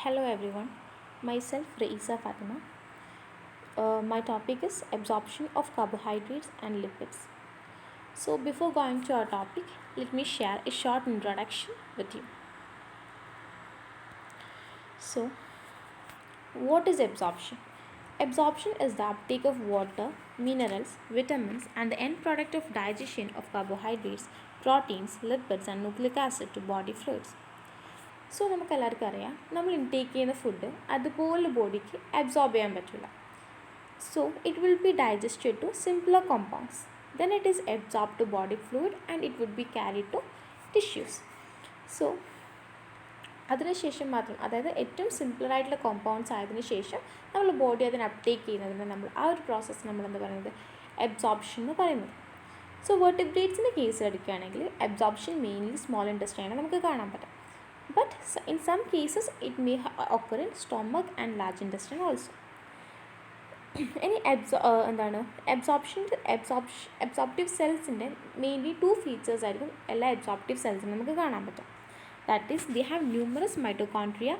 Hello everyone, myself Reisa Fatima. My topic is absorption of carbohydrates and lipids. So, before going to our topic, let me share a short introduction with you. So, what is absorption? Absorption is the uptake of water, minerals, vitamins, and the end product of digestion of carbohydrates, proteins, lipids, and nucleic acid to body fluids. So നമുക്ക് എല്ലാവർക്കും അറിയാം നമ്മൾ intake ചെയ്യുന്ന food അതുപോലെ ബോഡിക്ക് absorb ചെയ്യാൻ പറ്റില്ല. So it will be digested to simpler compounds. Then it is absorbed to body fluid and it would be carried to tissues. So അതിനുശേഷം മാത്രം, അതായത് ഏറ്റവും സിമ്പിളായിട്ടുള്ള കോമ്പൗണ്ട്സ് ആയതിനു ശേഷം നമ്മൾ ബോഡി അതിനെ അപ്ടേക്ക് ചെയ്യുന്നതിന് നമ്മൾ ആ ഒരു പ്രോസസ്സ് നമ്മൾ എന്താ പറയുന്നത്, അബ്സോർപ്ഷൻ എന്ന് പറയുന്നത്. സോ വെർട്ടിബ്രേറ്റ്സിൻ്റെ കേസ് എടുക്കുകയാണെങ്കിൽ അബ്സോർപ്ഷൻ മെയിൻലി സ്മോൾ ഇൻറ്റസ്റ്റൈനാണ് നമുക്ക് കാണാൻ പറ്റും. But in some cases it may occur in stomach and large intestine also. ഇനി അബ്സോർപ്റ്റീവ് സെൽസിൻ്റെ മെയിൻലി 2 ഫീച്ചേഴ്സ് ആയിരിക്കും എല്ലാ അബ്സോർപ്റ്റീവ് സെൽസിനും നമുക്ക് കാണാൻ പറ്റും. That is they have numerous mitochondria,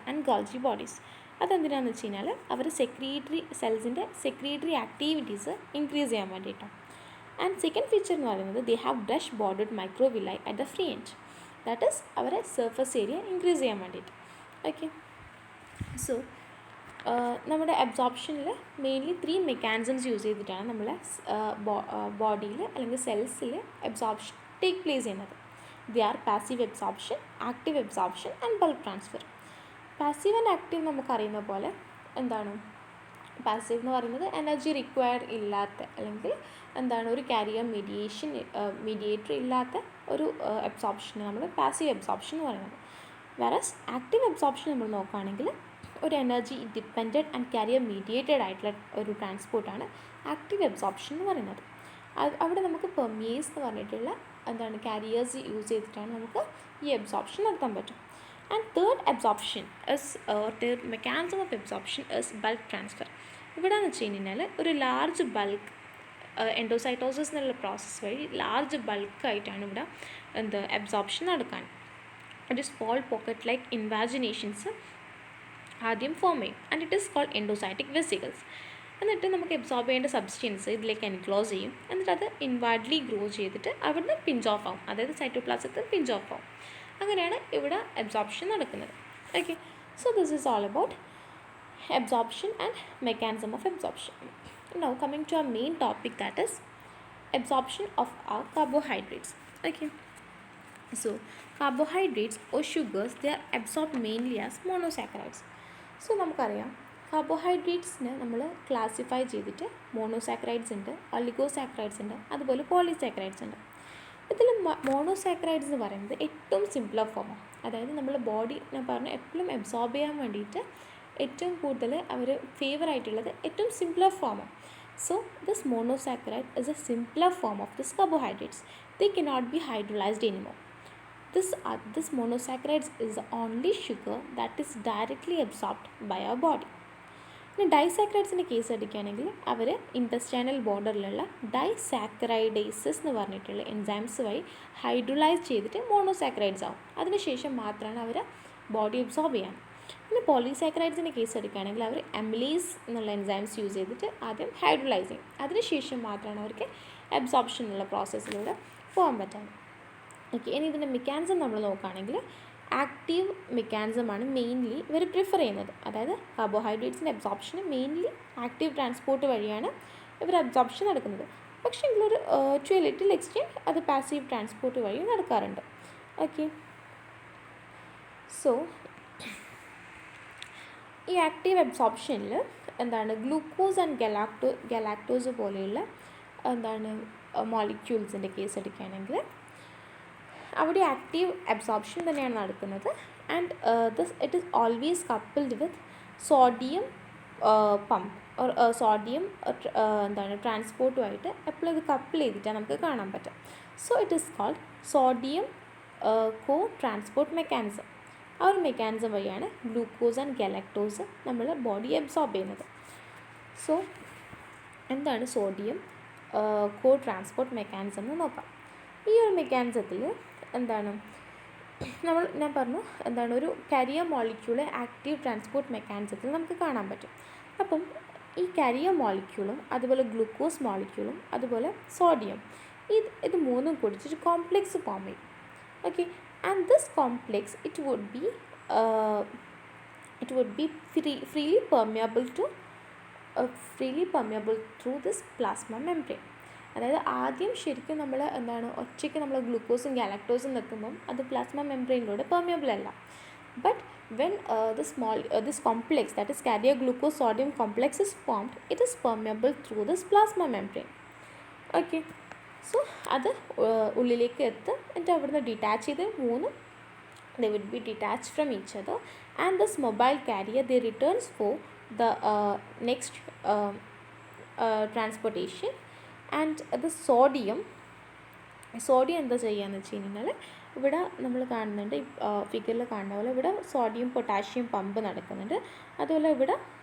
and Golgi bodies. അതെന്തിനാണെന്ന് വെച്ച് കഴിഞ്ഞാൽ അവർ സെൽസിൻ്റെ സെക്രീറ്ററി ആക്ടിവിറ്റീസ് ഇൻക്രീസ് ചെയ്യാൻ വേണ്ടിയിട്ടാണ്. ആൻഡ് സെക്കൻഡ് ഫീച്ചർ എന്ന് പറയുന്നത് ദേ ഹാവ് ബ്രഷ് ബോർഡഡ് മൈക്രോവിലായി at the free end. That is അവരെ സർഫസ് ഏരിയ ഇൻക്രീസ് ചെയ്യാൻ വേണ്ടിയിട്ട്. ഓക്കെ, സോ നമ്മുടെ അബ്സോർപ്ഷനിൽ മെയിൻലി 3 മെക്കാനിസംസ് യൂസ് ചെയ്തിട്ടാണ് നമ്മളെ ബോഡിയിൽ അല്ലെങ്കിൽ സെൽസിൽ അബ്സോർപ്ഷൻ ടേക്ക് പ്ലേസ് ചെയ്യുന്നത്. They are passive absorption, active absorption and bulk transfer. Passive and active നമുക്കറിയുന്ന പോലെ എന്താണ്, പാസീവ് എന്ന് പറയുന്നത് എനർജി റിക്വയർഡ് ഇല്ലാത്ത അല്ലെങ്കിൽ ഒരു കാരിയർ മീഡിയേറ്റർ ഇല്ലാത്ത ഒരു അബ്സോർപ്ഷൻ നമ്മൾ പാസീവ് അബ്സോർപ്ഷൻ എന്ന് പറയുന്നത്. വേറസ് ആക്റ്റീവ് അബ്സോർപ്ഷൻ നമ്മൾ നോക്കുകയാണെങ്കിൽ ഒരു energy dependent and carrier mediated ആയിട്ടുള്ള ഒരു ട്രാൻസ്പോർട്ടാണ് ആക്റ്റീവ് അബ്സോർപ്ഷൻ എന്ന് പറയുന്നത്. അവിടെ നമുക്ക് പെർമിയേഴ്സ് എന്ന് പറഞ്ഞിട്ടുള്ള കാരിയേഴ്സ് യൂസ് ചെയ്തിട്ടാണ് നമുക്ക് ഈ അബ്സോർപ്ഷൻ നടത്താൻ പറ്റും. And third absorption third mechanism of absorption is bulk transfer. ഇവിടെ എന്ന് വെച്ച് കഴിഞ്ഞാൽ ഒരു ലാർജ് ബൾക്ക് എൻഡോസൈറ്റോസിസ് എന്നുള്ള പ്രോസസ്സ് വഴി ലാർജ് ബൾക്കായിട്ടാണ് ഇവിടെ അബ്സോർപ്ഷൻ നടക്കാൻ. ഒരു സ്മോൾ പോക്കറ്റ് ലൈക്ക് ഇൻവാജിനേഷൻസ് ആദ്യം ഫോം ചെയ്യും. And it is called endocytic vesicles. എന്നിട്ട് നമുക്ക് അബ്സോർബ് ചെയ്യേണ്ട സബ്സ്റ്റൻസ് ഇതിലേക്ക് എൻക്ലോസ് ചെയ്യും. എന്നിട്ട് അത് ഇൻവാർഡ്ലി ഗ്രോ ചെയ്തിട്ട് അവിടുന്ന് പിഞ്ച് ഓഫ് ആവും, അതായത് സൈറ്റോപ്ലാസത്തിൽ പിഞ്ച് ഓഫ് ആവും. അങ്ങനെയാണ് ഇവിടെ അബ്സോർപ്ഷൻ നടക്കുന്നത്. Okay, so this is all about absorption and mechanism of absorption. Now coming to our main topic, that is absorption of our carbohydrates. Okay, so carbohydrates or sugars, they are absorbed mainly as monosaccharides. So നമുക്കറിയാം കാർബോഹൈഡ്രേറ്റ്സിനെ നമ്മൾ classify ചെയ്തിട്ട് monosaccharides ഉണ്ട്, ഒളിഗോസാക്രൈഡ്സ് ഉണ്ട്, അതുപോലെ polysaccharides ഉണ്ട്. ഇതിൽ monosaccharides എന്ന് പറയുന്നത് ഏറ്റവും സിംപ്ലർ ഫോമാണ്. അതായത് നമ്മൾ ബോഡി ഞാൻ പറഞ്ഞു എപ്പോഴും അബ്സോർബ് ചെയ്യാൻ വേണ്ടിയിട്ട് ഏറ്റവും കൂടുതൽ അവർ ഫേവർ ആയിട്ടുള്ളത് ഏറ്റവും സിംപ്ലർ ഫോമാണ്. So this monosaccharide is a simpler form of this carbohydrates. They cannot be hydrolysed anymore. This monosaccharides is the only sugar that is directly absorbed by our body. ഇനി ഡൈസാക്രൈഡ്സിൻ്റെ case എടുക്കുകയാണെങ്കിൽ അവർ intestinal ബോർഡറിലുള്ള ഡൈസാക്രൈഡേസസ് എന്ന് പറഞ്ഞിട്ടുള്ള enzymes വഴി hydrolyse ചെയ്തിട്ട് monosaccharides ആവും. അതിനുശേഷം മാത്രമാണ് അവർ body absorb ചെയ്യാൻ. പിന്നെ പോളിസാക്രൈഡ്സിൻ്റെ കേസ് എടുക്കുകയാണെങ്കിൽ അവർ അമിലേസ് എന്നുള്ള എൻസൈംസ് യൂസ് ചെയ്തിട്ട് ആദ്യം ഹൈഡ്രോളൈസ് ചെയ്യും. അതിനുശേഷം മാത്രമാണ് അവർക്ക് അബ്സോർപ്ഷൻ എന്നുള്ള പ്രോസസ്സിലൂടെ പോകാൻ പറ്റുന്നത്. ഓക്കെ, ഇനി ഇതിൻ്റെ മെക്കാനിസം നമ്മൾ നോക്കുകയാണെങ്കിൽ ആക്റ്റീവ് മെക്കാനിസമാണ് മെയിൻലി ഇവർ പ്രിഫർ ചെയ്യുന്നത്. അതായത് കാർബോഹൈഡ്രേറ്റ്സിൻ്റെ അബ്സോർപ്ഷന് മെയിൻലി ആക്റ്റീവ് ട്രാൻസ്പോർട്ട് വഴിയാണ് ഇവർ അബ്സോർപ്ഷൻ നടക്കുന്നത്. പക്ഷേ എങ്കിലൊരു ടു എ ലിറ്റിൽ എക്സ്റ്റെൻറ്റ് അത് പാസീവ് ട്രാൻസ്പോർട്ട് വഴി നടക്കാറുണ്ട്. ഓക്കെ, സോ ഈ ആക്റ്റീവ് അബ്സോർപ്ഷനിൽ ഗ്ലൂക്കോസ് ആൻഡ് ഗലാക്ടോസ് പോലെയുള്ള മോളിക്യൂൾസിൻ്റെ കേസ് എടുക്കുകയാണെങ്കിൽ അവിടെ ആക്റ്റീവ് അബ്സോർപ്ഷൻ തന്നെയാണ് നടക്കുന്നത്. And it is always coupled with sodium pump or sodium ട്രാൻസ്പോർട്ടുമായിട്ട് എപ്പോഴും ഇത് കപ്പിൾ ചെയ്തിട്ടാണ് നമുക്ക് കാണാൻ പറ്റും. So it is called sodium co transport mechanism. ആ ഒരു മെക്കാനിസം വഴിയാണ് ഗ്ലൂക്കോസ് ആൻഡ് ഗലാക്ടോസ് നമ്മൾ ബോഡി അബ്സോർബ് ചെയ്യുന്നത്. സോ എന്താണ് സോഡിയം കോ ട്രാൻസ്പോർട്ട് മെക്കാനിസം എന്ന് നോക്കാം. ഈ ഒരു മെക്കാനിസത്തിൽ ഞാൻ പറഞ്ഞു എന്താണ് ഒരു കാരിയർ മോളിക്യൂൾ ആക്റ്റീവ് ട്രാൻസ്പോർട്ട് മെക്കാനിസത്തിൽ നമുക്ക് കാണാൻ പറ്റും. അപ്പം ഈ കാരിയർ മോളിക്യൂളും അതുപോലെ ഗ്ലൂക്കോസ് മോളിക്യൂളും അതുപോലെ സോഡിയം ഇത് മൂന്നും കൂടിച്ചൊരു കോംപ്ലെക്സ് ഫോം ചെയ്യും. Okay, and this complex it would be freely permeable through this plasma membrane. അതായത് ആദ്യം ശരിക്കും നമ്മൾ എന്താണ് ഒറ്റയ്ക്ക് നമ്മൾ ഗ്ലൂക്കോസും ഗാലക്ടോസും നിൽക്കുമ്പം അത് പ്ലാസ്മ മെംബ്രെയിനിലൂടെ പെർമിയബിൾ അല്ല. But when this complex, that is carrier glucose sodium complex, is formed, it is permeable through this plasma membrane. Okay, so അത് ഉള്ളിലേക്ക് എത്തും. എന്നിട്ട് അവിടുന്ന് ഡിറ്റാച്ച് ചെയ്ത് they will be detached from each other, and this mobile carrier they returns for the next transportation. And the sodium എന്താ ചെയ്യുകയെന്ന് വെച്ച് കഴിഞ്ഞാൽ ഇവിടെ നമ്മൾ കാണുന്നുണ്ട്, ഈ ഫിഗറിൽ കാണുന്ന പോലെ ഇവിടെ സോഡിയം പൊട്ടാഷ്യം പമ്പ് നടക്കുന്നുണ്ട്. അതുപോലെ ഇവിടെ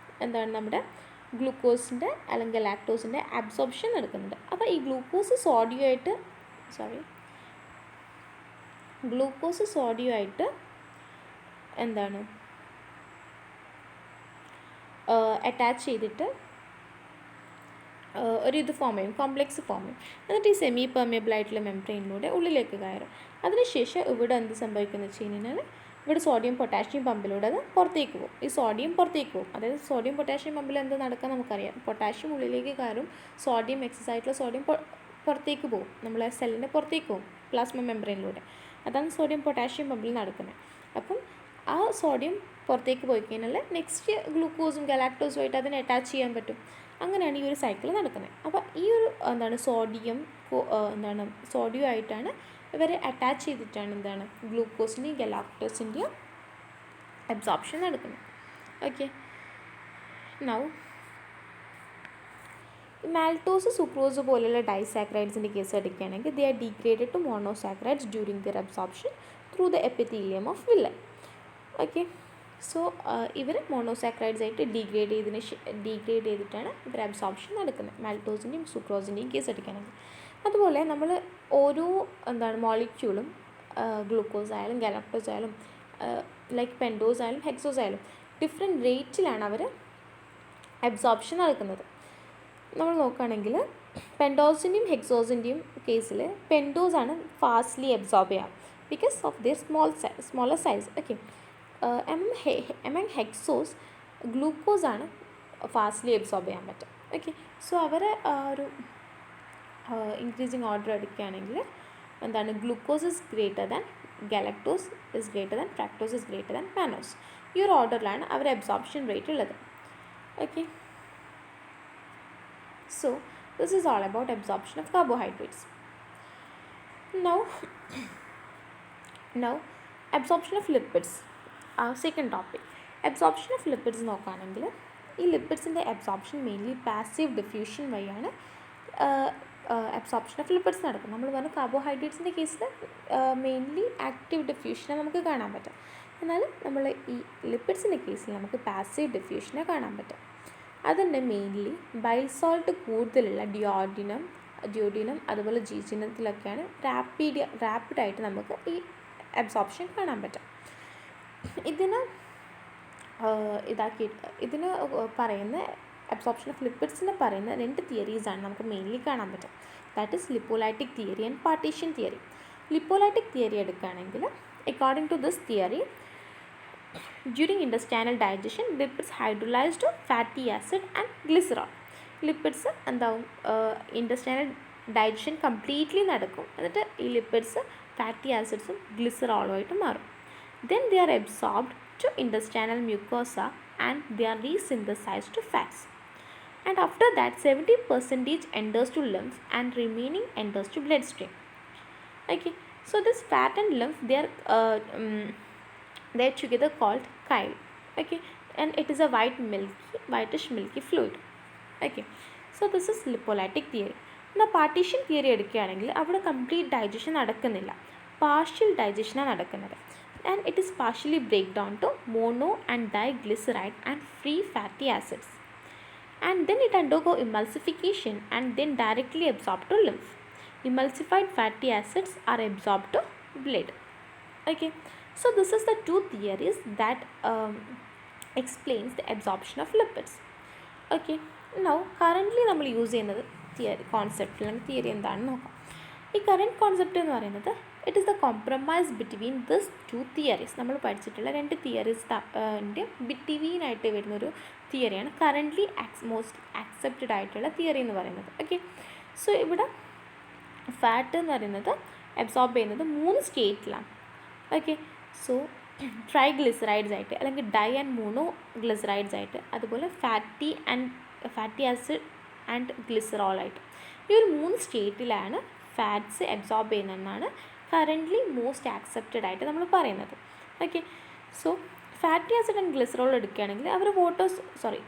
എന്താണ് നമ്മുടെ ഗ്ലൂക്കോസിൻ്റെ അല്ലെങ്കിൽ ലാക്ടോസിൻ്റെ അബ്സോർപ്ഷൻ നടക്കുന്നുണ്ട്. അപ്പോൾ ഈ ഗ്ലൂക്കോസ് സോഡിയമായിട്ട് എന്താണ് അറ്റാച്ച് ചെയ്തിട്ട് ഒരു ഇത് ഫോം ചെയ്യും, കോംപ്ലെക്സ് ഫോം ചെയ്യും. എന്നിട്ട് ഈ സെമി പെർമിയബിൾ ആയിട്ടുള്ള മെംബ്രെയിനിലൂടെ ഉള്ളിലേക്ക് കയറും. അതിനുശേഷം ഇവിടെ എന്ത് സംഭവിക്കുന്നത് വെച്ച് കഴിഞ്ഞാൽ ഇവിടെ സോഡിയം പൊട്ടാഷ്യം പമ്പിലൂടെ അത് പുറത്തേക്ക് പോകും. ഈ സോഡിയം പുറത്തേക്ക് പോകും. അതായത് സോഡിയം പൊട്ടാഷ്യം പമ്പിൽ എന്ത് നടക്കാൻ നമുക്കറിയാം. പൊട്ടാഷ്യം ഉള്ളിലേക്ക് കയറും, സോഡിയം എക്സസ് ആയിട്ടുള്ള സോഡിയം പുറത്തേക്ക് പോകും, നമ്മളെ സെല്ലിൻ്റെ പുറത്തേക്ക് പോകും പ്ലാസ്മ മെംബ്രെയിനിലൂടെ. അതാണ് സോഡിയം പൊട്ടാഷ്യം പമ്പിൽ നടക്കുന്നത്. അപ്പം ആ സോഡിയം പുറത്തേക്ക് പോയി കഴിഞ്ഞാൽ നെക്സ്റ്റ് ഗ്ലൂക്കോസും ഗലാക്ടോസുമായിട്ട് അതിനെ അറ്റാച്ച് ചെയ്യാൻ പറ്റും. അങ്ങനെയാണ് ഈ ഒരു സൈക്കിൾ നടക്കുന്നത്. അപ്പോൾ ഈ ഒരു സോഡിയം ആയിട്ടാണ് ഇവരെ അറ്റാച്ച് ചെയ്തിട്ടാണ് ഗ്ലൂക്കോസിൻ്റെയും ഗലാക്ടോസിൻ്റെയും അബ്സോർപ്ഷൻ നടക്കുന്നത്. ഓക്കെ, നൗ മാൽട്ടോസ്, സുക്രോസ് പോലെയുള്ള ഡൈസാക്രൈഡ്സിൻ്റെ കേസ് എടുക്കുകയാണെങ്കിൽ they are degraded to monosaccharides during their absorption through the epithelium of villi. Okay, so ഇവർ മോണോസാക്രൈഡ്സ് ആയിട്ട് ഡീഗ്രേഡ് ചെയ്തിട്ടാണ് ഇവർ അബ്സോർപ്ഷൻ നടക്കുന്നത്, മാൽട്ടോസിൻ്റെയും സുക്രോസിൻ്റെയും കേസ് എടുക്കുകയാണെങ്കിൽ. അതുപോലെ നമ്മൾ ഓരോ മോളിക്യൂളും ഗ്ലൂക്കോസ് ആയാലും ഗലാക്ടോസ് ആയാലും ലൈക്ക് പെൻഡോസ് ആയാലും ഹെക്സോസ് ആയാലും ഡിഫറെൻറ്റ് റേറ്റിലാണ് അവർ അബ്സോർപ്ഷൻ നടക്കുന്നത്. നമ്മൾ നോക്കുകയാണെങ്കിൽ പെൻഡോസിൻ്റെയും ഹെക്സോസിൻ്റെയും കേസിൽ പെൻഡോസാണ് ഫാസ്റ്റ്ലി അബ്സോർബ് ചെയ്യുക because of their smaller size. Okay, among hexose ഗ്ലൂക്കോസാണ് ഫാസ്റ്റ്ലി അബ്സോർബ് ചെയ്യാൻ പറ്റും. ഓക്കെ, സോ അവരെ ഒരു ഇൻക്രീസിങ് ഓർഡർ എടുക്കുകയാണെങ്കിൽ glucose is greater than galactose is greater than fructose is greater than mannose. ഈ ഒരു ഓർഡറിലാണ് അവരുടെ അബ്സോർപ്ഷൻ റേറ്റ് ഉള്ളത്. Okay, so this is all about absorption of carbohydrates. Now absorption of lipids, second topic. Absorption of lipids നോക്കുകയാണെങ്കിൽ ഈ ലിപ്പിഡ്സിൻ്റെ absorption mainly passive diffusion വഴിയാണ് absorption of lipids നടക്കുന്നത്. നമ്മൾ പറഞ്ഞ കാർബോഹൈഡ്രേറ്റ്സിൻ്റെ കേസിൽ മെയിൻലി ആക്റ്റീവ് ഡിഫ്യൂഷനെ നമുക്ക് കാണാൻ പറ്റും. എന്നാൽ നമ്മൾ ഈ ലിപ്പിഡ്സിൻ്റെ കേസിൽ നമുക്ക് പാസീവ് ഡിഫ്യൂഷനെ കാണാൻ പറ്റും. അതിൻ്റെ മെയിൻലി ബൈൽ സോൾട്ട് കൂടുതലുള്ള ഡിയോഡിനം അതുപോലെ ജീജിനത്തിലൊക്കെയാണ് റാപ്പിഡായിട്ട് നമുക്ക് ഈ അബ്സോർപ്ഷൻ കാണാൻ പറ്റും. ഇതിന് പറയുന്ന അബ്സോർപ്ഷൻ ഓഫ് ലിപ്പിഡ്സിന് പറയുന്ന രണ്ട് തിയറീസാണ് നമുക്ക് മെയിൻലി കാണാൻ പറ്റും. That is lipolytic theory and partition theory. Lipolytic theory എടുക്കുകയാണെങ്കിൽ according to this theory, during intestinal digestion lipids hydrolyzed to fatty acid and glycerol. Lipids എന്താവും ഇൻറ്റസ്റ്റിനൽ ഡൈജഷൻ കംപ്ലീറ്റ്ലി നടക്കും. എന്നിട്ട് ഈ ലിപ്പിഡ്സ് ഫാറ്റി ആസിഡ്സും ഗ്ലിസറോളുമായിട്ട് മാറും. Then they are absorbed to intestinal mucosa and they are resynthesised to fats. And after that 70% enters to lymph and remaining enters to bloodstream. Okay, so this fat and lymph they are together called chyle. Okay, and it is a whitish milky fluid. Okay, so this is lipolytic theory. Now partition theory എടുക്കുകയാണെങ്കിൽ അവിടെ complete digestion നടക്കുന്നില്ല, partial ഡൈജഷനാണ് നടക്കുന്നത്. and it is partially break down to mono and diglyceride and free fatty acids, and then it undergo emulsification and then directly absorbed to lymph. Emulsified fatty acids are absorbed to blood. Okay, so this is the two theories that explains the absorption of lipids. Okay, now currently നമ്മൾ use ചെയ്യുന്നത് concept അല്ലെങ്കിൽ theory എന്താണെന്ന് നോക്കാം. ഈ current concept എന്ന് പറയുന്നത് it is the compromise between this two theories. നമ്മൾ പഠിച്ചിട്ടുള്ള രണ്ട് തിയറീസിൻ്റെ ബിറ്റ്വീനായിട്ട് വരുന്നൊരു തിയറിയാണ് കറൻ്റ്ലി മോസ്റ്റ് ആക്സെപ്റ്റഡ് ആയിട്ടുള്ള തിയറി എന്ന് പറയുന്നത്. ഓക്കെ, സോ ഇവിടെ ഫാറ്റ് എന്ന് പറയുന്നത് അബ്സോർബ് ചെയ്യുന്നത് 3 സ്റ്റേറ്റിലാണ്. ഓക്കെ, സോ ട്രൈഗ്ലിസറൈഡ്സ് ആയിട്ട് അല്ലെങ്കിൽ ഡൈ ആൻഡ് മോണോ ഗ്ലിസറൈഡ്സ് ആയിട്ട്, അതുപോലെ ഫാറ്റി ആസിഡ് ആൻഡ് ഗ്ലിസറോൾ ആയിട്ട്. ഈ ഒരു 3 സ്റ്റേറ്റിലാണ് ഫാറ്റ്സ് അബ്സോർബ് ചെയ്യുന്നതെന്നാണ് കറൻ്റ്ലി മോസ്റ്റ് ആക്സെപ്റ്റഡ് ആയിട്ട് നമ്മൾ പറയുന്നത്. Okay, so fatty acid and glycerol എടുക്കുകയാണെങ്കിൽ അവർ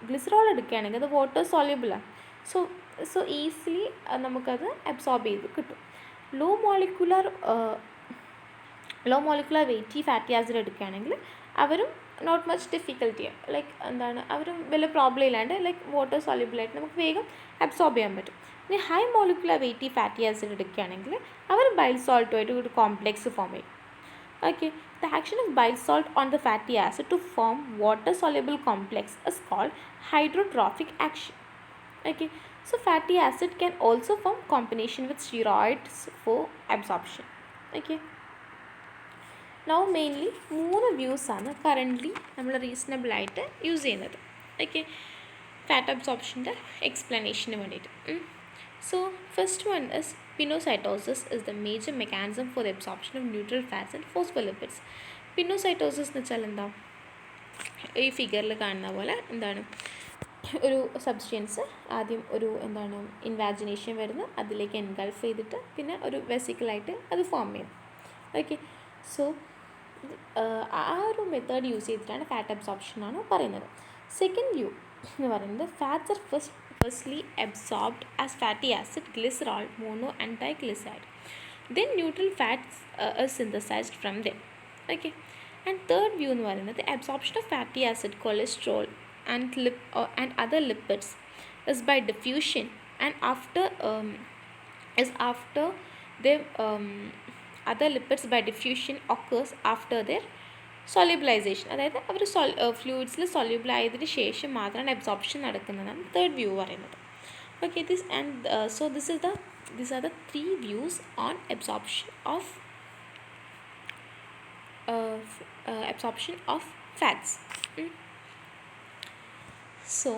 ഗ്ലിസറോൾ എടുക്കുകയാണെങ്കിൽ അത് വാട്ടർ സോല്യൂബിളാണ്. സോ ഈസിലി നമുക്കത് അബ്സോർബ് ചെയ്ത് കിട്ടും. ലോ മോളിക്കുലർ വെയിറ്റി ഫാറ്റി ആസിഡ് എടുക്കുകയാണെങ്കിൽ അവരും നോട്ട് മച്ച് ഡിഫിക്കൽട്ടിയാണ്, ലൈക്ക് എന്താണ്, അവരും വലിയ പ്രോബ്ലം ഇല്ലാണ്ട് ലൈക്ക് വാട്ടർ സോല്യൂബിളായിട്ട് നമുക്ക് വേഗം അബ്സോർബ് ചെയ്യാൻ പറ്റും. ഇനി ഹൈ മോളിക്കുലർ വെയിറ്റി ഫാറ്റി ആസിഡ് എടുക്കുകയാണെങ്കിൽ അവർ ബൈൽ സോൾട്ടുമായിട്ട് ഒരു കോംപ്ലെക്സ് ഫോം ചെയ്യും. Okay, the action of bile salt on the fatty acid to form water soluble complex is called hydrotrophic action. Okay, so fatty acid can also form combination with steroids for absorption. Okay, now mainly 3 views ആണ് currently നമ്മൾ reasonable ആയിട്ട് use ചെയ്യുന്നത്. Okay, fat അബ്സോർപ്ഷൻ്റെ എക്സ്പ്ലനേഷന് വേണ്ടിയിട്ട്. So first one is pinocytosis is the major mechanism for the absorption of neutral fats and phospholipids. Pinocytosis എന്ന് വെച്ചാൽ എന്താ, ഈ ഫിഗറിൽ കാണുന്ന പോലെ എന്താണ്, ഒരു സബ്സ്റ്റൻസ് ആദ്യം ഒരു എന്താണ് ഇൻവാജിനേഷൻ വരുന്നു, അതിലേക്ക് എൻഗൾഫ് ചെയ്തിട്ട് പിന്നെ ഒരു വെസിക്കിളായിട്ട് അത് ഫോം ചെയ്യും. ഓക്കെ, സോ ആ ഒരു മെത്തേഡ് യൂസ് ചെയ്തിട്ടാണ് ഫാറ്റ് അബ്സോർപ്ഷൻ ആണ് പറയുന്നത്. സെക്കൻഡ് വ്യൂ എന്ന് പറയുന്നത് fats are firstly absorbed as fatty acid, glycerol, mono and diglyceride. Then neutral fats are synthesized from them. Okay, and third view എന്ന് പറയുന്നത് absorption of fatty acid, cholesterol and other lipids is by diffusion and after their other lipids by diffusion occurs after their സോല്യൂബിലൈസേഷൻ, അതായത് അവർ ഫ്ലൂയിഡ്സിൽ soluble ആയതിന് ശേഷം മാത്രമാണ് absorption നടക്കുന്നതാണ് third view പറയുന്നത്. Okay, these are the 3 views on absorption of fats. So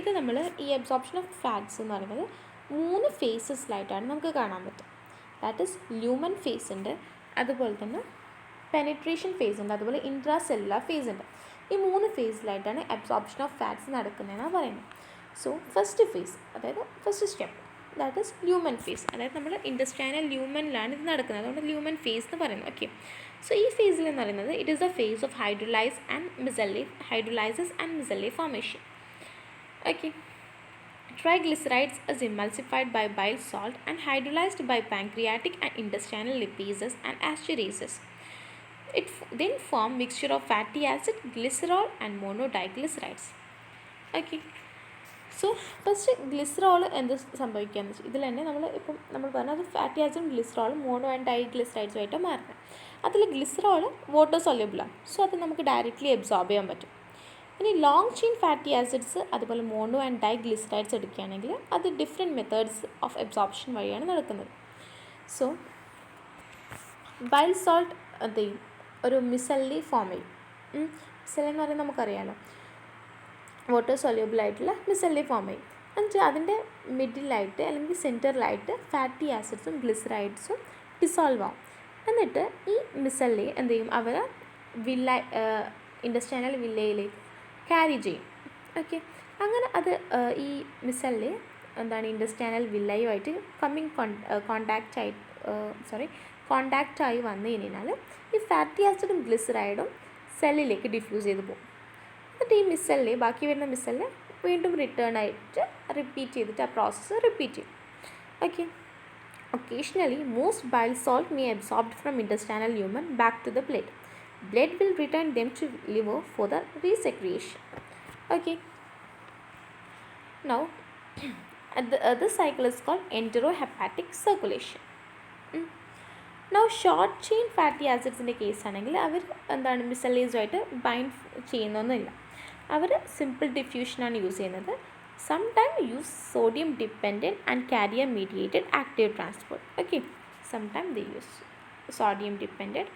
ഇത് നമ്മൾ ഈ absorption of fats എന്ന് പറയുന്നത് 3 ഫേസസിലായിട്ടാണ് നമുക്ക് കാണാൻ പറ്റും. ദാറ്റ് ഈസ് ല്യൂമൻ ഫേസ് ഉണ്ട്, അതുപോലെ തന്നെ പെനിട്രേഷൻ ഫേസ് ഉണ്ട്, അതുപോലെ ഇൻട്രാ സെല്ലുലാർ ഫേസ് ഉണ്ട്. ഈ 3 ഫേസിലായിട്ടാണ് അബ്സോർപ്ഷൻ ഓഫ് ഫാറ്റ്സ് നടക്കുന്നതെന്നാണ് പറയുന്നത്. സോ ഫസ്റ്റ് ഫേസ്, അതായത് first step, that is lumen phase, അതായത് നമ്മൾ ഇൻഡസ്ട്രൈനൽ ല്യൂമനിലാണ് ഇത് നടക്കുന്നത്, അതുകൊണ്ട് ല്യൂമൻ ഫേസ് എന്ന് പറയുന്നത്. ഓക്കെ, സോ ഈ ഫേസിൽ എന്ന് പറയുന്നത് it is the phase of hydrolysis and micelle formation. Okay, triglycerides is emulsified by bile salt and hydrolyzed by pancreatic and intestinal lipases and esterases. It then form mixture of fatty acid, glycerol and monodiglycerides. Okay, so first glycerol എന്ത് സംഭവിക്കുകയെന്ന് വെച്ചാൽ ഇതിൽ തന്നെ നമ്മൾ പറഞ്ഞത് fatty ആസിഡും ഗ്ലിസറോളും mono and ഡൈഗ്ലിസറൈഡ്സുമായിട്ട് മാറുന്നത്. അതിൽ glycerol water സോല്യൂബിളാണ്, സോ അത് നമുക്ക് ഡയറക്റ്റ്ലി അബ്സോർബ് ചെയ്യാൻ പറ്റും. ഇനി ലോങ് ചെയിൻ ഫാറ്റി ആസിഡ്സ് അതുപോലെ മോണോ ആൻഡ് ഡൈഗ്ലിസറൈഡ്സ് എടുക്കുകയാണെങ്കിൽ അത് ഡിഫറെൻറ്റ് മെത്തേഡ്സ് ഓഫ് അബ്സോർപ്ഷൻ വഴിയാണ് നടക്കുന്നത്. സോ ബൈൽ സോൾട്ട് എന്ത് ചെയ്യും, ഒരു മിസെല്ലി ഫോം ചെയ്യും. മിസെല്ലി എന്ന് പറയുന്നത് നമുക്കറിയാമല്ലോ, വാട്ടർ സോല്യൂബിൾ ആയിട്ടുള്ള മിസെല്ലി ഫോം ചെയ്യും. എന്നിട്ട് അതിൻ്റെ മിഡിലായിട്ട് അല്ലെങ്കിൽ സെൻറ്ററിലായിട്ട് ഫാറ്റി ആസിഡ്സും ഗ്ലിസറൈഡ്സും ഡിസോൾവ് ആവും. എന്നിട്ട് ഈ മിസെല്ലി എന്ത് ചെയ്യും, അവർ ഇൻഡസ്ട്രൈനൽ വില്ലയിലേക്ക് ക്യാരി ചെയ്യും. ഓക്കെ, അങ്ങനെ അത് ഈ മിസെല്ലി എന്താണ് ഇൻഡസ്ട്രൈനൽ വില്ലയുമായിട്ട് കോണ്ടാക്റ്റായി വന്നു കഴിഞ്ഞാൽ ഈ ഫാറ്റി ആസിഡും ഗ്ലിസറൈഡും സെല്ലിലേക്ക് ഡിഫ്യൂസ് ചെയ്ത് പോകും. എന്നിട്ട് ഈ മിസെല്ലി, ബാക്കി വരുന്ന മിസെല്ലി വീണ്ടും റിട്ടേൺ ആയിട്ട് റിപ്പീറ്റ് ചെയ്തിട്ട് ആ പ്രോസസ്സ് റിപ്പീറ്റ് ചെയ്യും. Okay, occasionally most bile salt may absorbed from intestinal lumen back to the blood. Blood will return them to liver for the resecretion. Okay, now this cycle is called enterohepatic circulation. Now short chain fatty ആസിഡ്സിൻ്റെ case ആണെങ്കിൽ അവർ എന്താണ് മിസലേസുമായിട്ട് bind ചെയ്യുന്നൊന്നുമില്ല. അവർ simple ഡിഫ്യൂഷനാണ് use ചെയ്യുന്നത്. Sometime use sodium dependent and carrier mediated active transport. Okay, sometime they use sodium dependent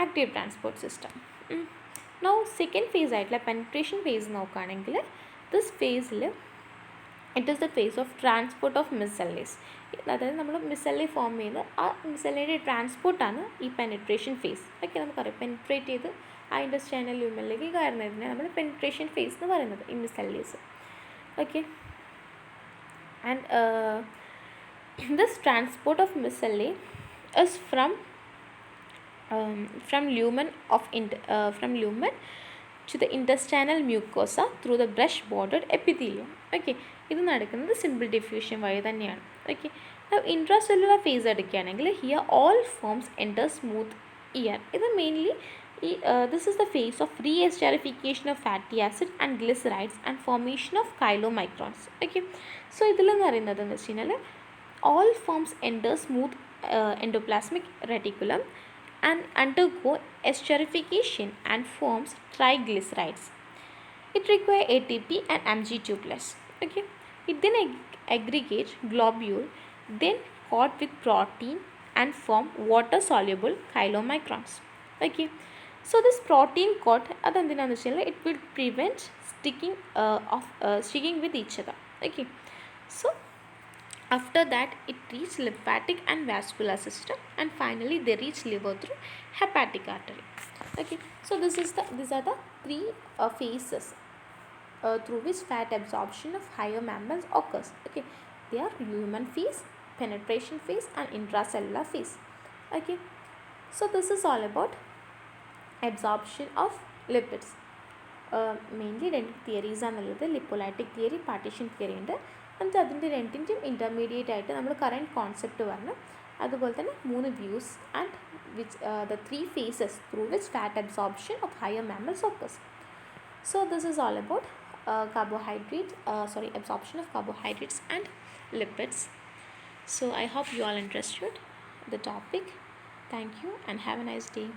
active transport system. Now second phase ആയിട്ടുള്ള പെനിട്രേഷൻ ഫേസ് നോക്കുകയാണെങ്കിൽ ദിസ് ഫേസിൽ it is the phase of transport of micelles. അതായത് നമ്മൾ micelle form ചെയ്യുന്ന ആ മിസെല്ലയുടെ ട്രാൻസ്പോർട്ടാണ് ഈ പെനിട്രേഷൻ ഫേസ്. ഓക്കെ, നമുക്കറിയാം പെനിട്രേറ്റ് ചെയ്ത് ആ ഇൻഡസ്ട്രിയൽ ലൂമനിലേക്ക് കയറുന്നതിനെ നമ്മൾ പെനിട്രേഷൻ ഫേസ് എന്ന് പറയുന്നത് ഈ micelles. Okay, and this transport of micelle is from lumen to the intestinal mucosa through the brush bordered epithelium. Okay, ഇത് നടക്കുന്നത് സിമ്പിൾ ഡിഫ്യൂഷൻ വഴി തന്നെയാണ്. ഓക്കെ, ഇൻട്രാസെല്ലുലാർ ഫേസ് എടുക്കുകയാണെങ്കിൽ here all forms enter smooth ER. ഇത് mainly this is the phase of re esterification of fatty acid and glycerides and formation of chylomicrons. Okay, so ഇതിലെന്ന് പറയുന്നത് എന്ന് വെച്ച് കഴിഞ്ഞാൽ all forms enter smooth endoplasmic reticulum and undergo esterification and forms triglycerides. It requires ATP and Mg2+. Okay, it then aggregate globule, then coat with protein and form water soluble chylomicrons. Okay, so this protein coat adanthinaanu vechalla it will prevent sticking with each other. Okay, so after that it reaches lymphatic and vascular system, and finally they reach liver through hepatic artery. Okay, so these are the three phases through which fat absorption of higher mammals occurs. Okay, they are lumen phase, penetration phase and intracellular phase. Okay, so this is all about absorption of lipids. Mainly രണ്ട് theories ആണുള്ളത്. ലിപ്പോലൈറ്റിക് theory, partition theory ഉണ്ട്. എന്നിട്ട് അതിൻ്റെ രണ്ടിൻ്റെയും intermediate ആയിട്ട് നമ്മൾ current concept പറഞ്ഞു. അതുപോലെ തന്നെ 3 views and which the 3 phases through which fat absorption of higher mammals occurs. So this is all about absorption of carbohydrates and lipids. So I hope you all interested the topic. Thank you and have a nice day.